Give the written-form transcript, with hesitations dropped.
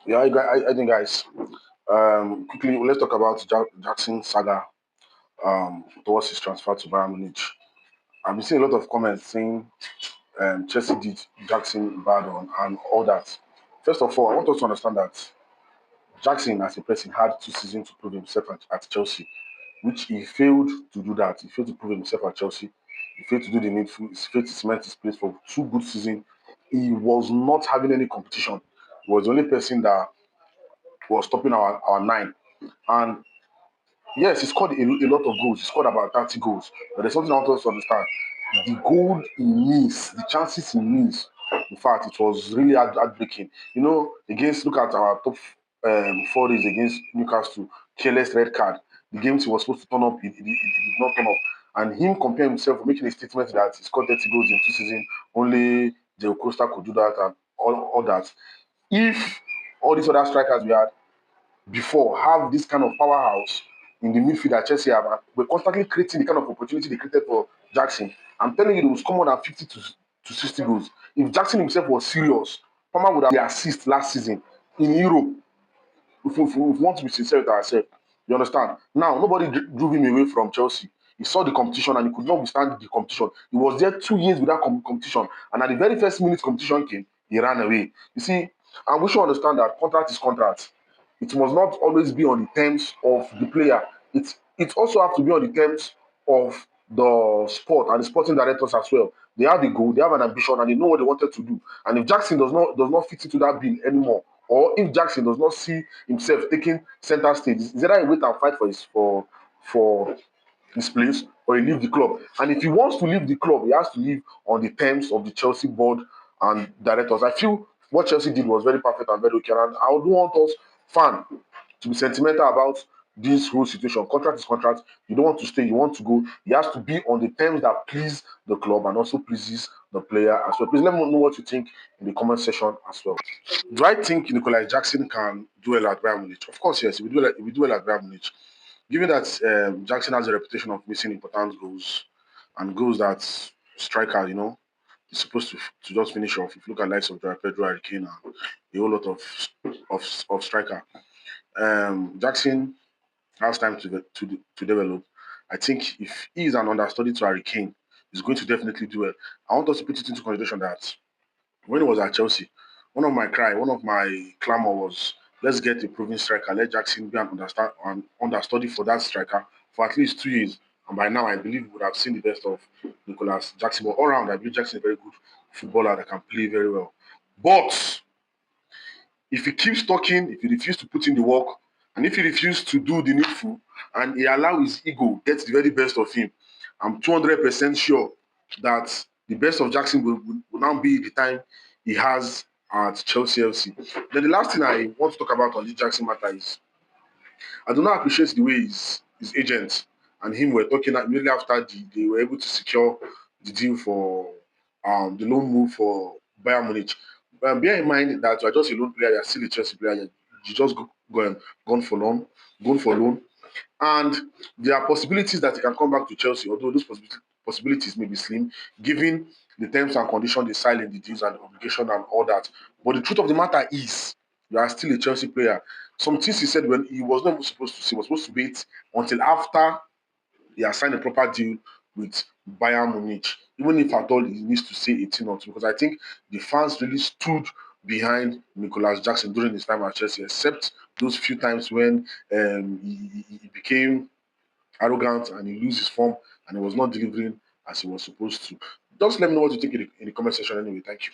Yeah, I think, guys. Quickly, let's talk about Jackson saga towards his transfer to Bayern Munich. I've been seeing a lot of comments saying Chelsea did Jackson bad on and all that. First of all, I want us to understand that Jackson, as a person, had 2 seasons to prove himself at Chelsea, which he failed to do that. He failed to prove himself at Chelsea. He failed to do the needful. He failed to cement his place for 2 good seasons. He was not having any competition. He was the only person that was stopping our nine. And yes, he scored a lot of goals. He scored about 30 goals. But there's something I want us to understand. The goal he missed, the chances he missed, in fact, it was really heartbreaking. Look at our top 4 days against Newcastle, careless red card. The games he was supposed to turn up, he did not turn up. And him comparing himself, making a statement that he scored 30 goals in 2 seasons, only Joe Costa could do that and all that. If all these other strikers we had before have this kind of powerhouse in the midfield that Chelsea have, and we're constantly creating the kind of opportunity they created for Jackson. I'm telling you, they will score more than 50 to 60 goals. If Jackson himself was serious, Palmer would have the assist last season in Europe. If we want to be sincere with ourselves, you understand? Now, nobody drove him away from Chelsea. He saw the competition and he could not withstand the competition. He was there 2 years without competition, and at the very first minute competition came, he ran away. You see, and we should understand that contract is contract. It must not always be on the terms of the player. It also have to be on the terms of the sport and the sporting directors as well. They have a goal, they have an ambition, and they know what they wanted to do. And if Jackson does not fit into that bill anymore, or if Jackson does not see himself taking center stage, is either he wait and fight for his place or he leave the club. And if he wants to leave the club, he has to leave on the terms of the Chelsea board and directors. I feel what Chelsea did was very perfect and very okay. And I would want us fan to be sentimental about this whole situation. Contract is contract. You don't want to stay, you want to go. He has to be on the terms that please the club and also pleases the player as well. Please let me know what you think in the comment section as well. Do I think Nikolai Jackson can do well at Bayern Munich? Of course, yes. He will do well at Bayern Munich. Given that Jackson has a reputation of missing important goals and goals that striker, is supposed to just finish off. If you look at likes of Pedro, Harry Kane, and a whole lot of striker, Jackson has time to develop. I think if he is an understudy to Harry Kane, he's going to definitely do well. I want us to put it into consideration that when he was at Chelsea, one of my clamor was let's get a proven striker. Let Jackson be an understudy for that striker for at least 2 years. And by now, I believe we would have seen the best of Nicolas Jackson. But all around, I believe Jackson is a very good footballer that can play very well. But if he keeps talking, if he refuses to put in the work, and if he refuses to do the needful, and he allow his ego get the very best of him, I'm 200% sure that the best of Jackson will now be the time he has at Chelsea FC. Then the last thing I want to talk about on this Jackson matter is I do not appreciate the way his agent and him were talking immediately after they were able to secure the deal for the loan move for Bayern Munich. Bear in mind that you are just a loan player, you are still a Chelsea player, you just gone for loan, and there are possibilities that he can come back to Chelsea, although those possibilities may be slim, given the terms and conditions they signed in the deals and the obligation and all that. But the truth of the matter is, you are still a Chelsea player. Some things he said when he was not even supposed to say, he was supposed to wait until after he has signed a proper deal with Bayern Munich, even if at all he needs to say 18 or two, because I think the fans really stood behind Nicolas Jackson during his time at Chelsea, except those few times when he became arrogant and he lose his form and he was not delivering as he was supposed to. Just let me know what you think in the comment section anyway. Thank you.